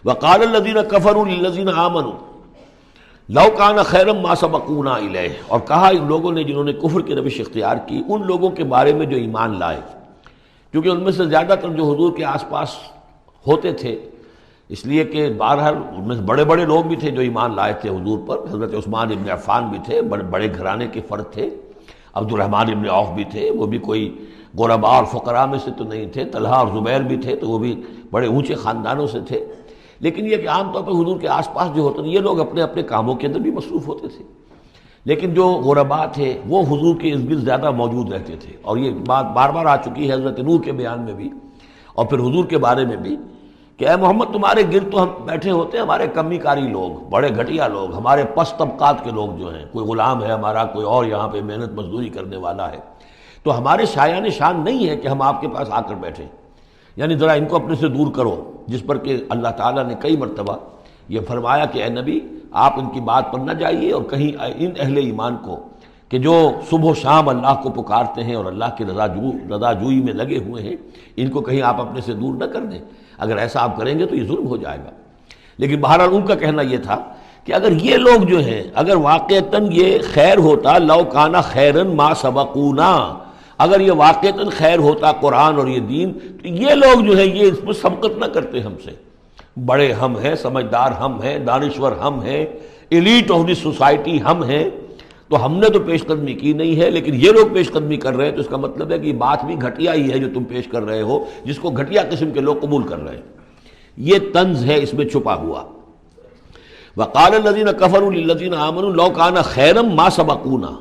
وقال الذین کفروا للذین آمنوا لو کان خیرا ما سبقونا الیہ، اور کہا ان لوگوں نے جنہوں نے کفر کی روش اختیار کی ان لوگوں کے بارے میں جو ایمان لائے، کیونکہ ان میں سے زیادہ تر جو حضور کے آس پاس ہوتے تھے، اس لیے کہ بہرحال ان میں بڑے بڑے لوگ بھی تھے جو ایمان لائے تھے حضور پر، حضرت عثمان ابن عفان بھی تھے، بڑے گھرانے کے فرد تھے، عبد الرحمن ابن عوف بھی تھے، وہ بھی کوئی غرباء اور فقراء میں سے تو نہیں تھے، طلحہ اور زبیر بھی تھے تو وہ بھی بڑے اونچے خاندانوں سے تھے، لیکن یہ کہ عام طور پر حضور کے آس پاس جو ہوتے تھے یہ لوگ اپنے اپنے کاموں کے اندر بھی مصروف ہوتے تھے، لیکن جو غرباء تھے وہ حضور کے ارد گرد زیادہ موجود رہتے تھے، اور یہ بات بار بار آ چکی ہے حضرت نوح کے بیان میں بھی اور پھر حضور کے بارے میں بھی کہ اے محمد تمہارے گرد تو ہم بیٹھے ہوتے ہیں ہمارے کمی کاری لوگ، بڑے گھٹیا لوگ، ہمارے پست طبقات کے لوگ جو ہیں، کوئی غلام ہے ہمارا، کوئی اور یہاں پہ محنت مزدوری کرنے والا ہے، تو ہمارے شایان شان نہیں ہے کہ ہم آپ کے پاس آ کر بیٹھیں، یعنی ذرا ان کو اپنے سے دور کرو، جس پر کہ اللہ تعالیٰ نے کئی مرتبہ یہ فرمایا کہ اے نبی آپ ان کی بات پر نہ جائیے، اور کہیں ان اہل ایمان کو کہ جو صبح و شام اللہ کو پکارتے ہیں اور اللہ کی رضا جوئی میں لگے ہوئے ہیں، ان کو کہیں آپ اپنے سے دور نہ کر دیں، اگر ایسا آپ کریں گے تو یہ ظلم ہو جائے گا۔ لیکن بہرحال ان کا کہنا یہ تھا کہ اگر یہ لوگ جو ہیں اگر واقعتاً یہ خیر ہوتا، لو کانا خیرن ما سبقونا، اگر یہ واقعتاً خیر ہوتا قرآن اور یہ دین، تو یہ لوگ جو ہیں یہ اس میں سبقت نہ کرتے ہم سے، بڑے ہم ہیں، سمجھدار ہم ہیں، دانشور ہم ہیں، ایلیٹ آف دی سوسائٹی ہم ہیں، تو ہم نے تو پیش قدمی کی نہیں ہے، لیکن یہ لوگ پیش قدمی کر رہے ہیں، تو اس کا مطلب ہے کہ یہ بات بھی گھٹیا ہی ہے جو تم پیش کر رہے ہو، جس کو گھٹیا قسم کے لوگ قبول کر رہے ہیں۔ یہ طنز ہے اس میں چھپا ہوا۔ وقال الذین کفروا للذین آمنوا لو کان خیرا ما سبقونا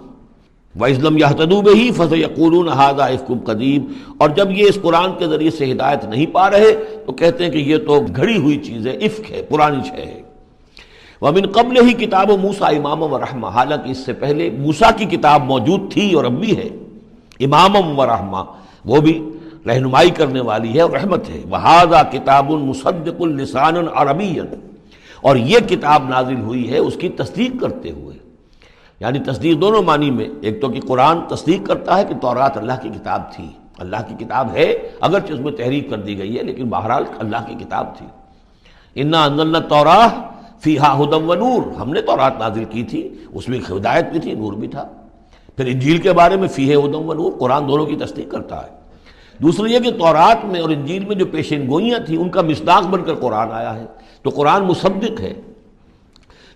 وَإِذْ لَمْ يَهْتَدُوا بِهِ فَسَيَقُولُونَ هَذَا إِفْكٌ قَدِيمٌ، اور جب یہ اس قرآن کے ذریعے سے ہدایت نہیں پا رہے تو کہتے ہیں کہ یہ تو گھڑی ہوئی چیز ہے، افک ہے، پرانی شے ہے۔ وَمِن قَبْلِهِ کتاب موسیٰ اماما ورحمہ، حالانکہ اس سے پہلے موسیٰ کی کتاب موجود تھی اور اب بھی ہے، اماما ورحمہ، وہ بھی رہنمائی کرنے والی ہے اور رحمت ہے۔ وَهَذَا کتاب مصدق لسانا عربیا، اور یہ کتاب نازل ہوئی ہے اس کی تصدیق کرتے ہوئے، یعنی تصدیق دونوں معنی میں، ایک تو کہ قرآن تصدیق کرتا ہے کہ تورات اللہ کی کتاب تھی، اللہ کی کتاب ہے، اگرچہ اس میں تحریف کر دی گئی ہے لیکن بہرحال اللہ کی کتاب تھی۔ انا انزلنا التوراۃ فیہا ھدی ونور، ہم نے تورات نازل کی تھی، اس میں ہدایت بھی تھی، نور بھی تھا۔ پھر انجیل کے بارے میں فیہ ھدی ونور، قرآن دونوں کی تصدیق کرتا ہے۔ دوسری یہ کہ تورات میں اور انجیل میں جو پیشین گوئیاں تھیں ان کا مصداق بن کر قرآن آیا ہے، تو قرآن مصدق ہے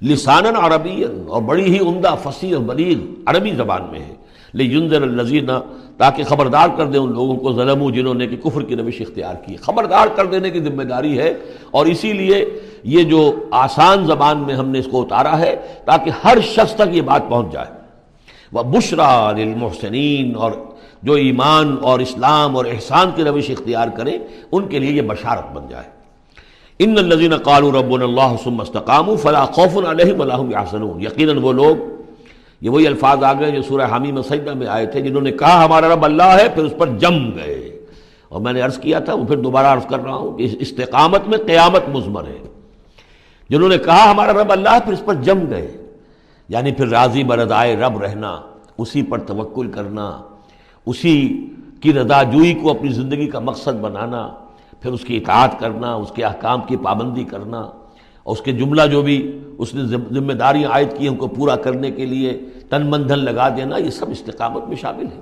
لساناً عربی، اور بڑی ہی عمدہ فصیح اور بلیغ عربی زبان میں ہے، لینذر الذین، تاکہ خبردار کر دے ان لوگوں کو ظلموا جنہوں نے کہ کفر کی روش اختیار کی، خبردار کر دینے کی ذمہ داری ہے، اور اسی لیے یہ جو آسان زبان میں ہم نے اس کو اتارا ہے تاکہ ہر شخص تک یہ بات پہنچ جائے۔ وبشریٰ للمحسنین، اور جو ایمان اور اسلام اور احسان کی روش اختیار کریں ان کے لیے یہ بشارت بن جائے۔ ان الذین قالوا ربنا اللہ ثم استقاموا فلا خوف علیہم ولا هم یحزنون، یقیناً وہ لوگ، یہ وہی الفاظ آ گئے جو سورہ حمیم سجدہ میں آئے تھے، جنہوں نے کہا ہمارا رب اللہ ہے پھر اس پر جم گئے، اور میں نے عرض کیا تھا وہ پھر دوبارہ عرض کر رہا ہوں کہ استقامت میں قیامت مضمر ہے، جنہوں نے کہا ہمارا رب اللہ ہے پھر اس پر جم گئے، یعنی پھر راضی برضائے رب رہنا، اسی پر توکل کرنا، اسی کی رضا جوئی کو اپنی زندگی کا مقصد بنانا، پھر اس کی اطاعت کرنا، اس کے احکام کی پابندی کرنا، اور اس کے جملہ جو بھی اس نے ذمہ داریاں عائد کی ان کو پورا کرنے کے لیے تن من دھن لگا دینا، یہ سب استقامت میں شامل ہے۔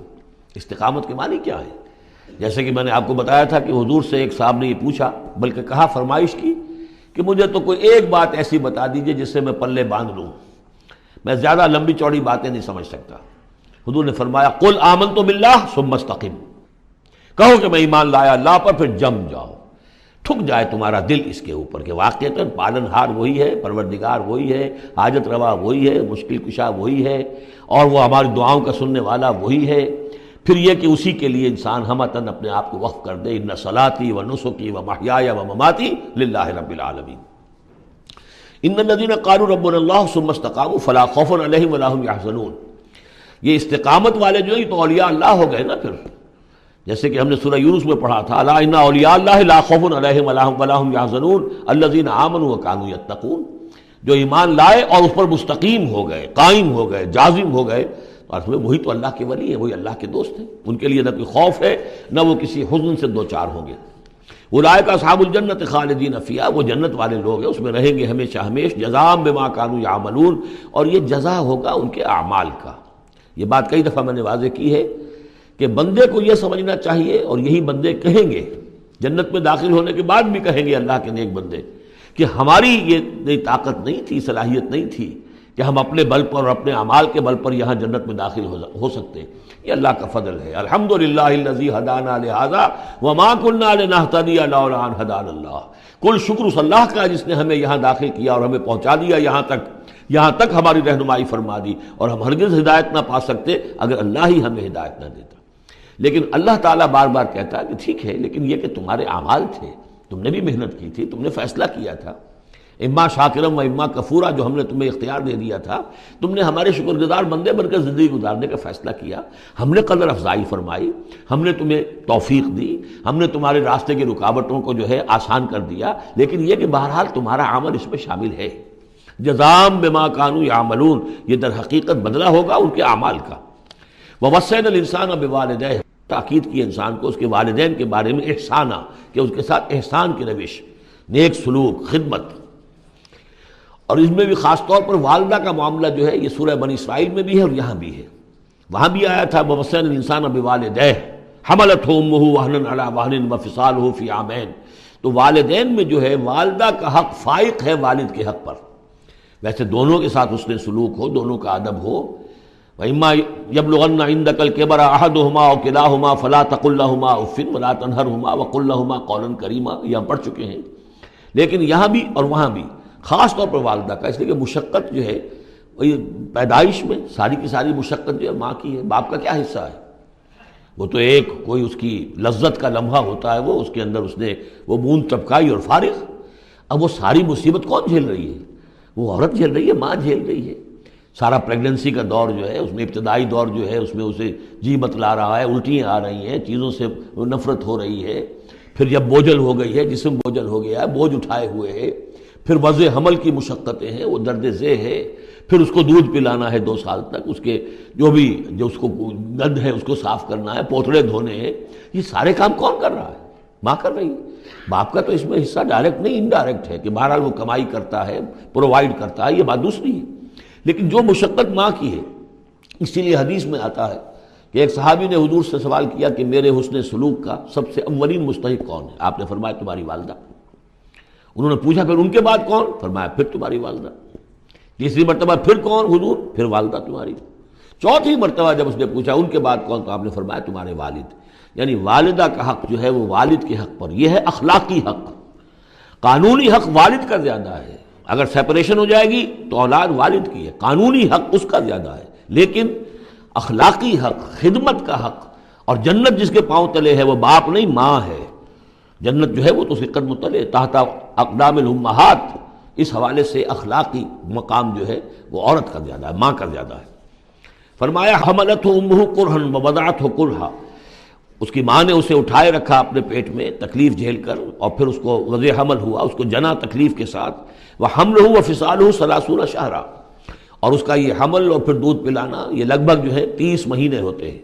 استقامت کے معنی کیا ہے؟ جیسے کہ میں نے آپ کو بتایا تھا کہ حضور سے ایک صاحب نے یہ پوچھا، بلکہ کہا، فرمائش کی کہ مجھے تو کوئی ایک بات ایسی بتا دیجئے جس سے میں پلے باندھ لوں، میں زیادہ لمبی چوڑی باتیں نہیں سمجھ سکتا۔ حضور نے فرمایا قل آمنت باللہ ثم استقم، کہو کہ میں ایمان لایا اللہ پر پھر جم جاؤ، ٹھک جائے تمہارا دل اس کے اوپر کہ واقعتاً پالن ہار وہی ہے، پروردگار وہی ہے، حاجت روا وہی ہے، مشکل کشا وہی ہے، اور وہ ہماری دعاؤں کا سننے والا وہی ہے۔ پھر یہ کہ اسی کے لیے انسان ہمتاً اپنے آپ کو وقف کر دے، ان صلاتی و نسکی و محیای و مماتی للہ رب العالمین۔ ان الذین قالوا ربنا اللہ ثم استقاموا فلا خوف علیہم ولا هم یحزنون، یہ استقامت والے جو ہیں یہ تو اولیاء اللہ ہو گئے نا، پھر جیسے کہ ہم نے سورہ یونس میں پڑھا تھا، الا ان اولیاء اللہ لا خوف علیہم ولا هم یحزنون الذین آمنوا وکانوا یتقون، جو ایمان لائے اور اس پر مستقیم ہو گئے، قائم ہو گئے، جازم ہو گئے، تو وہی تو اللہ کے ولی ہیں، وہی اللہ کے دوست ہیں، ان کے لیے نہ کوئی خوف ہے نہ وہ کسی حزن سے دوچار ہوں گے۔ اولئک اصحاب الجنت خالدین فیہا، وہ جنت والے لوگ ہیں، اس میں رہیں گے ہمیشہ ہمیش، جزاء بما کانوا یعملون، اور یہ جزا ہوگا ان کے اعمال کا۔ یہ بات کئی دفعہ میں نے واضح کی ہے کہ بندے کو یہ سمجھنا چاہیے، اور یہی بندے کہیں گے جنت میں داخل ہونے کے بعد بھی کہیں گے اللہ کے نیک بندے، کہ ہماری یہ طاقت نہیں تھی، صلاحیت نہیں تھی کہ ہم اپنے بل پر اور اپنے اعمال کے بل پر یہاں جنت میں داخل ہو سکتے۔ یہ اللہ کا فضل ہے۔ الحمدللہ الذی ہدانا لہذا وما کنا لنہتدی لولا ان ہدانا اللہ، کل شکر اس اللہ کا جس نے ہمیں یہاں داخل کیا اور ہمیں پہنچا دیا یہاں تک ہماری رہنمائی فرما دی، اور ہم ہرگز ہدایت نہ پا سکتے اگر اللہ ہی ہمیں ہدایت نہ دیتا۔ لیکن اللہ تعالیٰ بار بار کہتا ہے کہ ٹھیک ہے، لیکن یہ کہ تمہارے اعمال تھے، تم نے بھی محنت کی تھی، تم نے فیصلہ کیا تھا، اما شاکرم و اما کفورا، جو ہم نے تمہیں اختیار دے دیا تھا، تم نے ہمارے شکر گزار بندے بن کر زندگی گزارنے کا فیصلہ کیا، ہم نے قدر افزائی فرمائی، ہم نے تمہیں توفیق دی، ہم نے تمہارے راستے کی رکاوٹوں کو جو ہے آسان کر دیا، لیکن یہ کہ بہرحال تمہارا عمل اس میں شامل ہے۔ جزاء بما کانوا یعملون، یہ در حقیقت بدلہ ہوگا ان کے اعمال کا۔ ووصینا الانسان بوالدیہ، تاکید کی انسان کو اس کے والدین کے بارے میں احسانہ، کہ اس کے ساتھ احسان کی روش، نیک سلوک، خدمت۔ اور اس میں بھی خاص طور پر والدہ کا معاملہ جو ہے یہ سورہ بنی اسرائیل میں بھی ہے اور یہاں بھی ہے۔ وہاں بھی آیا تھا ووصینا الانسان بوالدیہ حملتہ امہ وہنا علی وہن وفصالہ فی عامین، تو والدین میں جو ہے والدہ کا حق فائق ہے والد کے حق پر، ویسے دونوں کے ساتھ اس نے سلوک ہو، دونوں کا ادب ہو۔ وَإِمَّا يَبْلُغَنَّ عِندَكَ الْكِبَرَ أَحَدُهُمَا أَوْ كِلَاهُمَا فَلَا تَقُل لَّهُمَا أُفٍّ وَلَا تَنْهَرْهُمَا وَقُل لَّهُمَا قَوْلًا كَرِيمًا، یہ ہم پڑھ چکے ہیں۔ لیکن یہاں بھی اور وہاں بھی خاص طور پر والدہ کا، اس لیے کہ مشقت جو ہے وہی پیدائش میں ساری کی ساری مشقت جو ہے ماں کی ہے، باپ کا کیا حصہ ہے؟ وہ تو ایک کوئی اس کی لذت کا لمحہ ہوتا ہے، وہ اس کے اندر اس نے وہ بوند ٹپکائی اور فارغ۔ اب وہ ساری مصیبت کون جھیل رہی ہے؟ وہ عورت جھیل رہی ہے، ماں جھیل رہی ہے۔ سارا پریگننسی کا دور جو ہے اس میں، ابتدائی دور جو ہے اس میں اسے جی بتلا رہا ہے، الٹیاں آ رہی ہیں، چیزوں سے نفرت ہو رہی ہے، پھر جب بوجھل ہو گئی ہے، جسم بوجھل ہو گیا ہے، بوجھ اٹھائے ہوئے ہے، پھر وضع حمل کی مشقتیں ہیں، وہ درد ذیل ہے، پھر اس کو دودھ پلانا ہے 2 سال تک، اس کے جو اس کو گند ہے اس کو صاف کرنا ہے، پوتڑے دھونے ہیں، یہ سارے کام کون کر رہا ہے؟ ماں کر رہی ہے۔ باپ کا تو اس میں حصہ ڈائریکٹ نہیں، انڈائریکٹ ہے، کہ بہرحال وہ کمائی کرتا ہے، پرووائڈ کرتا ہے، یہ بات دوسری ہے۔ لیکن جو مشقت ماں کی ہے، اسی لیے حدیث میں آتا ہے کہ ایک صحابی نے حضور سے سوال کیا کہ میرے حسن سلوک کا سب سے اولین مستحق کون ہے؟ آپ نے فرمایا تمہاری والدہ۔ انہوں نے پوچھا پھر ان کے بعد کون؟ فرمایا پھر تمہاری والدہ۔ تیسری مرتبہ پھر کون؟ حضور پھر والدہ تمہاری۔ چوتھی مرتبہ جب اس نے پوچھا ان کے بعد کون، تو آپ نے فرمایا تمہارے والد۔ یعنی والدہ کا حق جو ہے وہ والد کے حق پر، یہ ہے اخلاقی حق۔ قانونی حق والد کا زیادہ ہے، اگر سیپریشن ہو جائے گی تو اولاد والد کی ہے، قانونی حق اس کا زیادہ ہے، لیکن اخلاقی حق، خدمت کا حق اور جنت جس کے پاؤں تلے ہے وہ باپ نہیں ماں ہے۔ جنت جو ہے وہ تو اس کے قدم تلے تحت اقدام الامہات، اس حوالے سے اخلاقی مقام جو ہے وہ عورت کا زیادہ ہے، ماں کا زیادہ ہے۔ فرمایا حملتہ امہ کرہا ووضعتہ کرہا، اس کی ماں نے اسے اٹھائے رکھا اپنے پیٹ میں تکلیف جھیل کر، اور پھر اس کو وضع حمل ہوا، اس کو جنا تکلیف کے ساتھ، وحملہ وفصالہ 30 شہرا، اور اس کا یہ حمل اور پھر دودھ پلانا یہ لگ بھگ جو ہے 30 مہینے ہوتے ہیں۔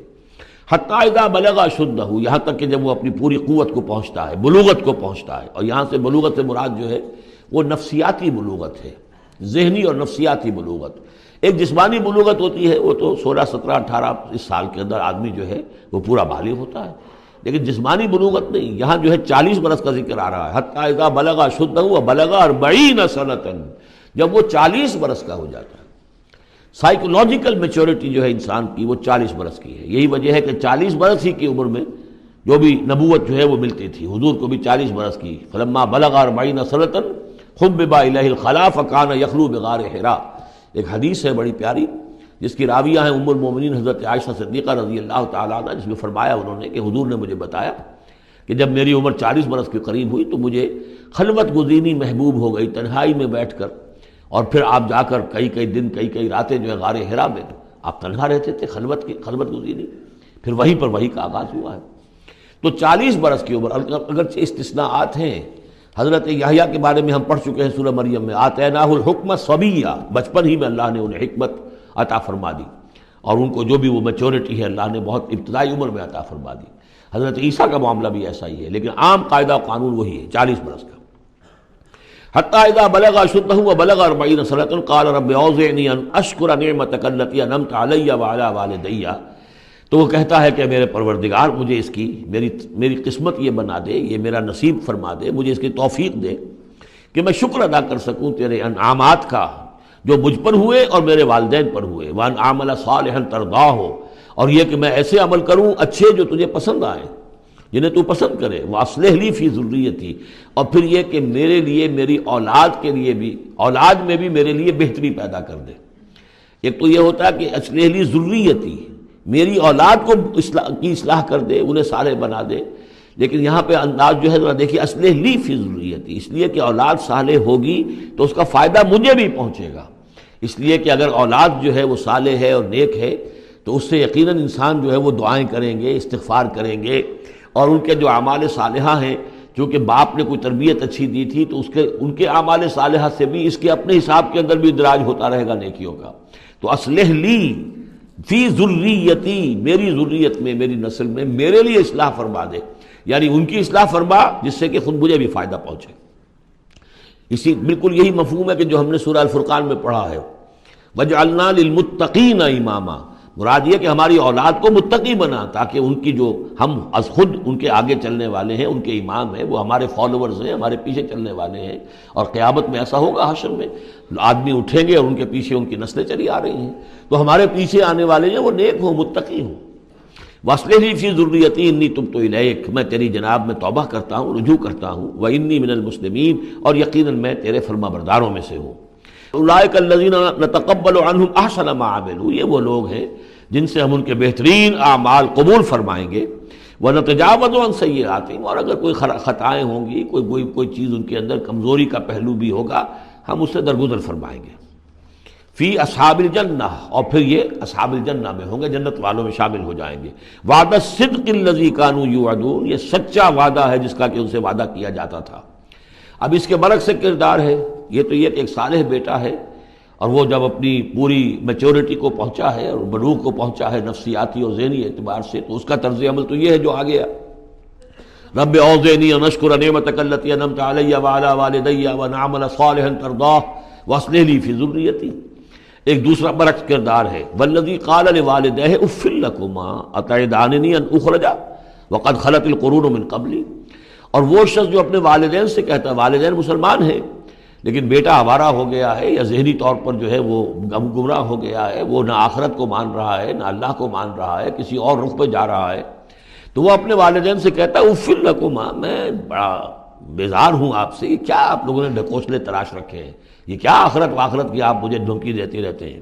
حتیٰ اذا بلغ اشدہ، یہاں تک کہ جب وہ اپنی پوری قوت کو پہنچتا ہے، بلوغت کو پہنچتا ہے، اور یہاں سے بلوغت سے مراد جو ہے وہ نفسیاتی بلوغت ہے، ذہنی اور نفسیاتی بلوغت۔ ایک جسمانی بلوغت ہوتی ہے، وہ تو 16 17 18 اس سال کے اندر آدمی جو ہے وہ پورا بالغ ہوتا ہے، لیکن جسمانی بلوغت نہیں، یہاں جو ہے 40 برس کا ذکر آ رہا ہے۔ حتیٰ اذا بلغ اشدہ وبلغ 40 سنۃ، جب وہ 40 برس کا ہو جاتا ہے۔ سائیکولوجیکل میچورٹی جو ہے انسان کی وہ 40 برس کی ہے، یہی وجہ ہے کہ 40 برس ہی کی عمر میں جو بھی نبوت جو ہے وہ ملتی تھی، حضور کو بھی 40 برس کی۔ فلما بلغ 40 سنۃ حبب الیہ الخلاء فکان یخلو بغار حراء، ایک حدیث ہے بڑی پیاری جس کی راویہ ہیں ام المومنین حضرت عائشہ صدیقہ رضی اللہ تعالیٰ عنہ، جس میں فرمایا انہوں نے کہ حضور نے مجھے بتایا کہ جب میری عمر 40 برس کے قریب ہوئی تو مجھے خلوت گزینی محبوب ہو گئی، تنہائی میں بیٹھ کر، اور پھر آپ جا کر کئی دن کئی راتیں جو ہے غار حرا میں آپ تنہا رہتے تھے، خلوت گزینی، پھر وہیں پر وہی کا آغاز ہوا ہے۔ تو 40 برس کی عمر، اگرچہ استثناءات ہیں، حضرت یحییٰ کے بارے میں ہم پڑھ چکے ہیں سورہ مریم میں، آتیناہ الحکم صبیہ، بچپن ہی میں اللہ نے انہیں حکمت عطا فرما دی، اور ان کو جو بھی وہ میچورٹی ہے اللہ نے بہت ابتدائی عمر میں عطا فرما دی۔ حضرت عیسیٰ کا معاملہ بھی ایسا ہی ہے، لیکن عام قاعدہ و قانون وہی ہے 40 برس کا۔ حتیٰ اذا بلغ اشدہ وبلغ 40 سنة قال رب اوزعنی ان اشکر نعمتک التی انعمت علی وعلی والدی، تو وہ کہتا ہے کہ میرے پروردگار مجھے اس کی میری قسمت یہ بنا دے، یہ میرا نصیب فرما دے، مجھے اس کی توفیق دے کہ میں شکر ادا کر سکوں تیرے انعامات کا جو مجھ پر ہوئے اور میرے والدین پر ہوئے، وان اعمل صالحا ترضاہ، اور یہ کہ میں ایسے عمل کروں اچھے جو تجھے پسند آئیں، جنہیں تو پسند کرے، واصلح لی فی ذریتی، اور پھر یہ کہ میرے لیے میری اولاد کے لیے بھی، اولاد میں بھی میرے لیے بہتری پیدا کر دے۔ ایک تو یہ ہوتا ہے کہ اصلح لی ذریتی، میری اولاد کو اصلاح کر دے، انہیں صالح بنا دے، لیکن یہاں پہ انداز جو ہے ذرا دیکھیے، اصلح لی فی ذریتی، اس لیے کہ اولاد صالح ہوگی تو اس کا فائدہ مجھے بھی پہنچے گا، اس لیے کہ اگر اولاد جو ہے وہ صالح ہے اور نیک ہے تو اس سے یقیناً انسان جو ہے وہ دعائیں کریں گے، استغفار کریں گے، اور ان کے جو اعمال صالحہ ہیں، چونکہ باپ نے کوئی تربیت اچھی دی تھی تو ان کے اعمال صالحہ سے بھی اس کے اپنے حساب کے اندر بھی ادراج ہوتا رہے گا نیکیوں کا۔ تو اصلح لی فی ذریتی، میری ذریت میں، میری نسل میں میرے لیے اصلاح فرما دے، یعنی ان کی اصلاح فرما جس سے کہ خود مجھے بھی فائدہ پہنچے۔ اسی بالکل یہی مفہوم ہے کہ جو ہم نے سورہ الفرقان میں پڑھا ہے، وَجْعَلْنَا لِلْمُتَّقِينَ إِمَامًا، مراد یہ کہ ہماری اولاد کو متقی بنا، تاکہ ان کی جو ہم از خود ان کے آگے چلنے والے ہیں، ان کے امام ہیں، وہ ہمارے فالوورز ہیں، ہمارے پیچھے چلنے والے ہیں، اور قیامت میں ایسا ہوگا حشر میں آدمی اٹھیں گے اور ان کے پیچھے ان کی نسلیں چلی آ رہی ہیں، تو ہمارے پیچھے آنے والے ہیں وہ نیک ہوں، متقی ہوں۔ وَأَصْلِحْ لِي فِي ذُرِّيَّتِي إِنِّي تُبْتُ إِلَيْكَ، میں تیری جناب میں توبہ کرتا ہوں، رجوع کرتا ہوں، وَإِنِّي مِنَ الْمُسْلِمِينَ، اور یقیناً میں تیرے فرما برداروں میں سے ہوں۔ اولئک الذین نتقبل عنہم احسن ما عملوا، یہ وہ لوگ ہیں جن سے ہم ان کے بہترین اعمال قبول فرمائیں گے، ونتجاوز عن سیئاتہم، اور اگر کوئی خطائیں ہوں گی، کوئی چیز ان کے اندر کمزوری کا پہلو بھی ہوگا، ہم اس سے درگزر فرمائیں گے۔ فی اصحاب الجنہ، اور پھر یہ اصحاب الجنہ میں ہوں گے، جنت والوں میں شامل ہو جائیں گے۔ وعد الصدق الذی کانوا یوعدون، یہ سچا وعدہ ہے جس کا کہ ان سے وعدہ کیا جاتا تھا۔ اب اس کے برعکس سے کردار ہے، یہ تو یہ کہ ایک صالح بیٹا ہے، اور وہ جب اپنی پوری میچورٹی کو پہنچا ہے اور بلوغ کو پہنچا ہے نفسیاتی اور ذہنی اعتبار سے، تو اس کا طرز عمل تو یہ ہے جو آ گیا، رب اوزعنی ان اشکر نعمتک التی انعمت علی وعلی والدی وان اعمل صالحا ترضاہ واصلح لی فی ذریتی۔ ایک دوسرا برعکس کردار ہے، والذی قال لوالدیہ اف لکما اتعداننی ان اخرج وقد خلت القرون من قبلی، اور وہ شخص جو اپنے والدین سے کہتا ہے، والدین مسلمان ہیں لیکن بیٹا آوارہ ہو گیا ہے یا ذہنی طور پر جو ہے وہ گمراہ ہو گیا ہے، وہ نہ آخرت کو مان رہا ہے نہ اللہ کو مان رہا ہے، کسی اور رخ پہ جا رہا ہے، تو وہ اپنے والدین سے کہتا ہے اف لکما، میں بڑا بیزار ہوں آپ سے، یہ کیا آپ لوگوں نے ڈھکوسلے تراش رکھے ہیں، یہ کیا آخرت واخرت کی آپ مجھے دھمکی دیتے رہتے ہیں،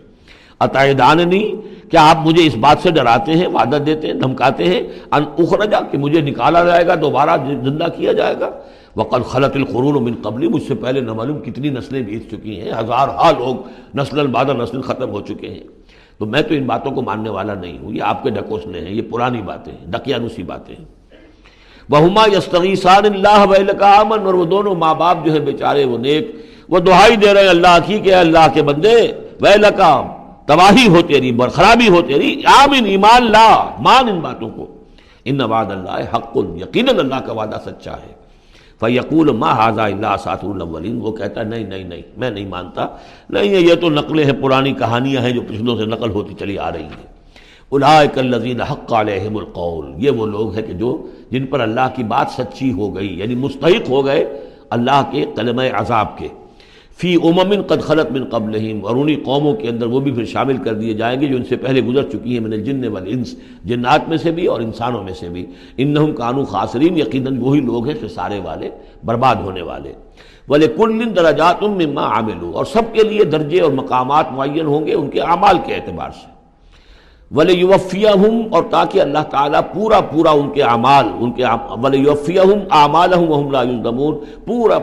اتعداننی، کیا آپ مجھے اس بات سے ڈراتے ہیں، وعدہ دیتے ہیں، دھمکاتے ہیں، ان اخرجا، کہ مجھے نکالا جائے گا، دوبارہ زندہ کیا جائے گا، وقد خلت القرون من قبلی، مجھ سے پہلے نہ معلوم کتنی نسلیں بیت چکی ہیں، ہزارہا لوگ نسل بعد نسل ختم ہو چکے ہیں، تو میں تو ان باتوں کو ماننے والا نہیں ہوں، یہ آپ کے ڈھکوسلے ہیں، یہ پرانی باتیں ہیں، دقیانوسی باتیں ہیں۔ وہما یستغیثان اللہ ویلک آمن، اور وہ دونوں ماں باپ جو ہیں بیچارے وہ نیک، وہ دعائی دے رہے ہیں اللہ کی کہ اے اللہ کے بندے، ویلک، تباہی ہو تیری، خرابی ہو تیری، آمن، ایمان لا، مان ان باتوں کو، ان وعد اللہ حق، یقیناً اللہ کا وعدہ سچا ہے۔ فیقول ما ھذا الا اساطیر الاولین، وہ کہتا ہے نہیں میں نہیں مانتا، نہیں یہ تو نقلیں ہیں، پرانی کہانیاں ہیں جو پچھلوں سے نقل ہوتی چلی آ رہی ہیں۔ اولئک الذین حق علیہم القول، یہ وہ لوگ ہیں کہ جن پر اللہ کی بات سچی ہو گئی، یعنی مستحق ہو گئے اللہ کے کلمہ عذاب کے، فی امم قد خلت من قبلہم، اور انہی قوموں کے اندر وہ بھی پھر شامل کر دیے جائیں گے جو ان سے پہلے گزر چکی ہیں، من الجن والانس، جنات میں سے بھی اور انسانوں میں سے بھی، انہم کانوا خاسرین، یقیناً وہی لوگ ہیں خسارے والے، برباد ہونے والے۔ وَلِكُلٍّ دَرَجَاتٌ مِّمَّا عَمِلُوا، اور سب کے لیے درجے اور مقامات معین ہوں گے ان کے اعمال کے اعتبار سے۔ وَلِيُوَفِّيَهُمْ، اور تاکہ اللہ تعالیٰ پورا ان کے اعمال، وَلِيُوَفِّيَهُمْ أَعْمَالَهُمْ وَهُمْ لَا يُظْلَمُونَ،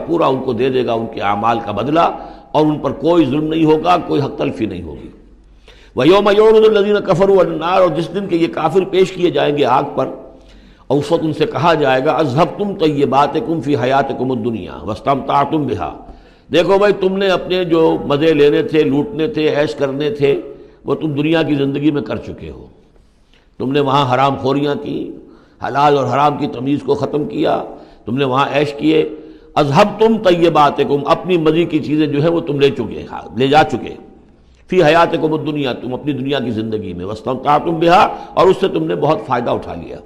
پورا ان کو دے دے گا ان کے اعمال کا بدلہ، اور ان پر کوئی ظلم نہیں ہوگا، کوئی حق تلفی نہیں ہوگی۔ وَيَوْمَ يُعْرَضُ الَّذِينَ كَفَرُوا عَلَى النَّارِ، اور جس دن کہ یہ کافر پیش کیے جائیں گے آگ پر، اور اس وقت ان سے کہا جائے گا اذهبتم طیباتکم فی حیاتکم الدنیا واستمتعتم بها، دیکھو بھائی تم نے اپنے جو مزے لینے تھے، لوٹنے تھے، عیش کرنے تھے، وہ تم دنیا کی زندگی میں کر چکے ہو، تم نے وہاں حرام خوریاں کی، حلال اور حرام کی تمیز کو ختم کیا، تم نے وہاں عیش کیے، اذھبتم طیباتکم، اپنی مزے کی چیزیں جو ہے وہ تم لے جا چکے، فی حیاتکم الدنیا، تم اپنی دنیا کی زندگی میں، واستمتعتم بہا، اور اس سے تم نے بہت فائدہ اٹھا لیا۔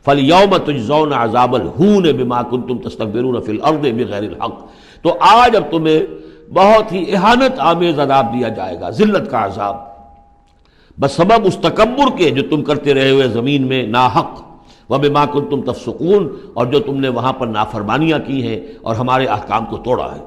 فَالْيَوْمَ تُجْزَوْنَ عَذَابَ الْهُونِ بِمَا كُنْتُمْ تَسْتَكْبِرُونَ فِي الْأَرْضِ بِغَيْرِ الْحَقِّ، تو آج اب تمہیں بہت ہی اہانت آمیز عذاب دیا جائے گا، ذلت کا عذاب، بسبب اس تکبر کے جو تم کرتے رہے ہوئے زمین میں ناحق، وَبِمَا كُنْتُمْ تَفْسُقُونَ، اور جو تم نے وہاں پر نافرمانیاں کی ہیں اور ہمارے احکام کو توڑا ہے۔